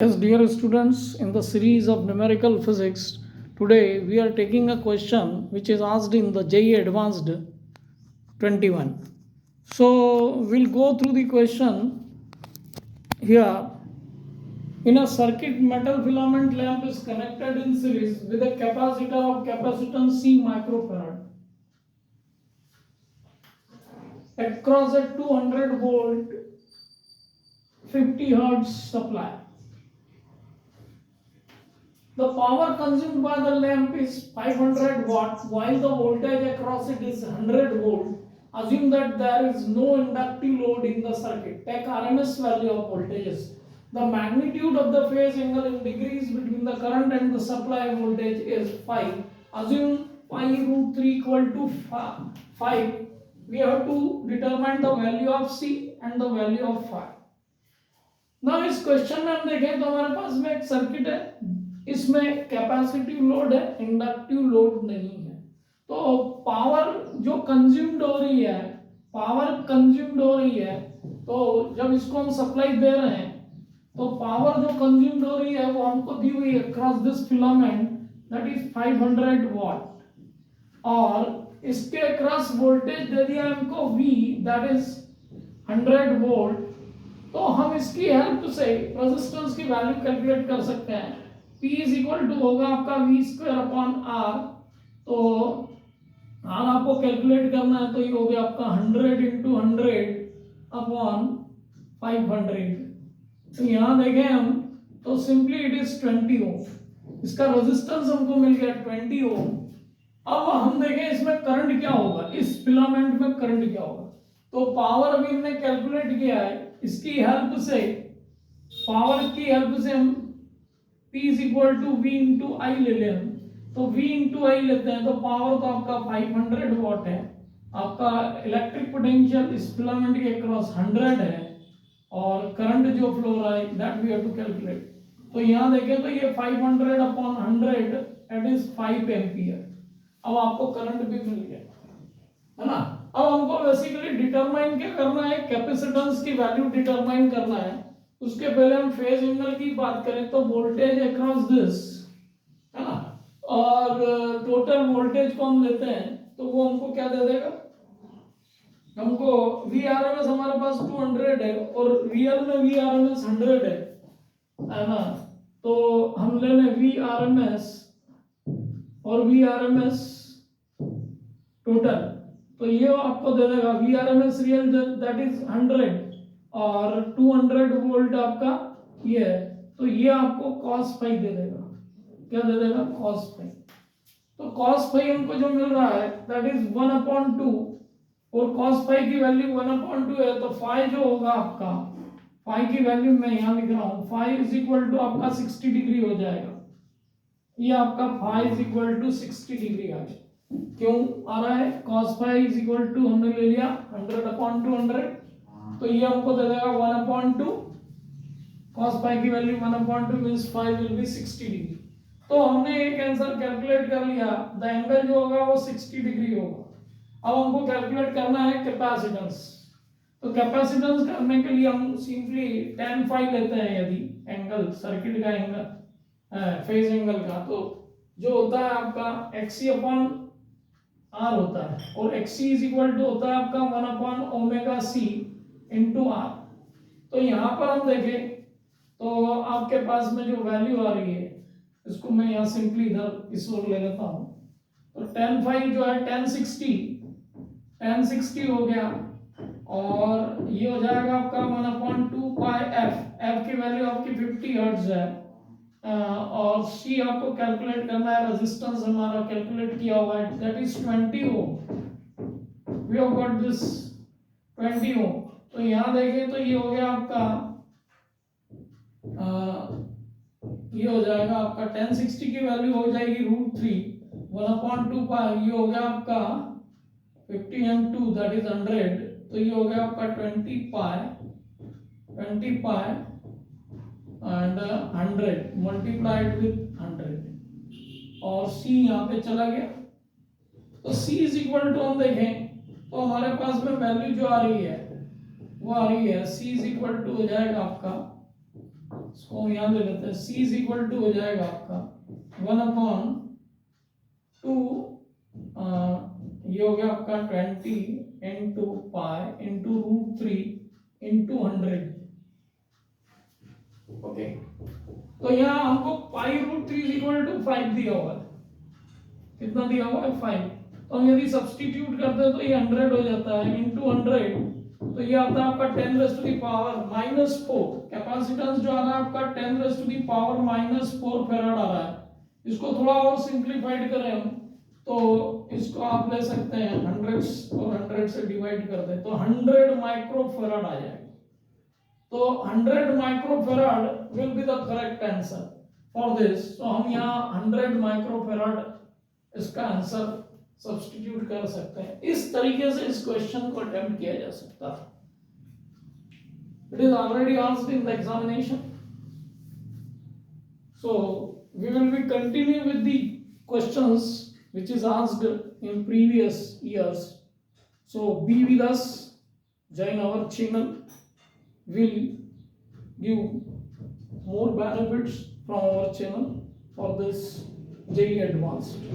Yes, dear students, in the series of numerical physics, today we are taking a question which is asked in the JEE Advanced 21. So we'll go through the question here. In a circuit, metal filament lamp is connected in series with a capacitor of capacitance C microfarad across a 200 volt 50 hertz supply. The power consumed by the lamp is 500 watts while the voltage across it is 100 volt. Assume that there is no inductive load in the circuit. Take RMS value of voltages. The magnitude of the phase angle in degrees between the current and the supply voltage is phi. Assume pi root 3 equal to 5. We have to determine the value of C and the value of phi. ना इस question में हम देखें तो हमारे पास में एक circuit है, इसमें कैपेसिटिव लोड है, इंडक्टिव लोड नहीं है। तो पावर जो कंज्यूम्ड हो रही है, तो जब इसको हम सप्लाई दे रहे हैं तो पावर जो कंज्यूम्ड हो रही है वो हमको दी हुई है across this filament, that is 500 वाट, और इसके अक्रॉस वोल्टेज दे दिया हमको V, दैट इज 100 वोल्ट। तो हम इसकी हेल्प से रेजिस्टेंस की वैल्यू कैलकुलेट कर सकते हैं। P इज इक्वल टू होगा आपका V स्क्वायर अपॉन R। तो R आपको कैलकुलेट करना है तो ये हो गया आपका 100 इंटू 100 अपॉन 500। तो यहाँ देखें हम तो सिंपली इट इज 20 ओम। इसका रेजिस्टेंस हमको मिल गया 20 ओम। अब हम देखें इसमें करंट क्या होगा, इस फिलामेंट में करंट क्या होगा। तो पावर अभी हमने कैलकुलेट किया है, इसकी हेल्प से, पावर की हेल्प से हम P is equal to V into I ले लें हम। तो V इंटू आई लेते हैं तो पावर तो आपका 500 वॉट है। आपका इलेक्ट्रिक पोटेंशियल इस फिलामेंट के क्रॉस 100 है और करंट जो फ्लो रहा है that we have to calculate. तो यहाँ देखें तो ये 500 अपॉन 100 दैट इज 5 एम्पियर। अब आपको करंट भी मिल गया है ना। अब हमको बेसिकली डिटरमाइन क्या करना है, कैपेसिटेंस की वैल्यू डिटरमाइन करना है। उसके पहले हम फेज एंगल की बात करें तो वोल्टेज अक्रॉस दिस है ना, और टोटल वोल्टेज को हम लेते हैं तो वो हमको क्या दे देगा, हमको Vrms हमारे पास 200 है और रियल में Vrms 100 है ना। तो हम ले लें Vrms और Vrms टोटल, तो ये आपको दे देगा Vrms रियल दैट इज 100 और 200 वोल्ट आपका ये है। तो ये आपको cos फाई दे देगा, क्या दे देगा, cos फाई। तो cos फाई हमको जो मिल रहा है दैट इज 1/2 और cos फाई की वैल्यू 1/2 है। तो फाई जो होगा आपका, फाई की वैल्यू मैं यहाँ लिख रहा हूँ, फाई इज इक्वल टू आपका 60 डिग्री हो जाएगा। ये आपका phi is equal to 60 degree आ गया। क्यों आ रहा है, cos phi is equal to हमने ले लिया 100/200, तो ये हमको दे देगा 1/2। cos फाई की value 1/2 means phi will be 60 degree. तो हमने एक आंसर कैलकुलेट कर लिया, द एंगल जो होगा वो 60 डिग्री होगा। अब हमको कैलकुलेट करना है कैपेसिटेंस। तो कैपेसिटेंस करने के लिए हम सिंपली tan फाई लेते हैं। यदि एंगल सर्किट का एंगल फेज एंगल का, तो जो होता है आपका XC अपॉन R होता है और XC इज इक्वल टू होता है आपका 1/ωc इंटू R। तो यहाँ पर हम देखें तो आपके पास में जो वैल्यू आ रही है, इसको मैं यहाँ सिंपली इधर इस ओर ले लेता हूँ। तो tan फाई जो है tan 60 हो गया और ये हो जाएगा आपका 1/2 पाई f की वैल्यू आपकी 50 हर्ट्ज है। और C आपको कैलकुलेट करना है, रेजिस्टेंस हमारा कैलकुलेट किया हुआ है that is 20 ohm. We have got this 20 ohm. तो यहाँ देखें तो ये हो गया आपका ये हो जाएगा आपका tan 60 की वैल्यू हो जाएगी √3 1/2 पाई, ये हो गया आपका 50 and 2 दैट इज 100। तो ये हो गया आपका 20 पाई एंड 100 मल्टीप्लाइड विद 100 और C यहाँ पे चला गया। तो C इज इक्वल टू हम देखें तो हमारे पास में वैल्यू जो आ रही है वो आ रही है C इज इक्वल टू हो जाएगा आपका इसको हम यहाँ ले लेते हैं, c इज इक्वल टू हो जाएगा आपका 1/2 ये हो गया आपका 20 into pi into √3 into 100। Okay, तो यहाँ हमको पाई√3 इज इक्वल टू 5 दिया हुआ है। कितना दिया हुआ है? 5। तो हम यदि सब्स्टिट्यूट करते हैं तो ये 100 हो जाता है इंटू 100, तो ये आता है आपका 10⁻⁻⁴। कैपेसिटेंस जो आ रहा है आपका 10⁻⁻⁴ फैराड आ रहा है। इसको थोड़ा और सिंप्लीफाइड करें हम तो इसको आप ले सकते हैं 100 और 100 से डिवाइड कर दें तो 100 माइक्रोफैराड आ जाएगा। तो 100 microfarad will be the correct answer for this. तो हम यहाँ 100 माइक्रोफैराड इसका आंसर सब्स्टिट्यूट कर सकते हैं। इस तरीके से इस क्वेश्चन को अटेम्प्ट किया जा सकता है। It is already asked in the examination, so we will be continue with the questions which is asked in previous years. So be with us, join our channel, will give more benefits from our channel for this JEE Advanced.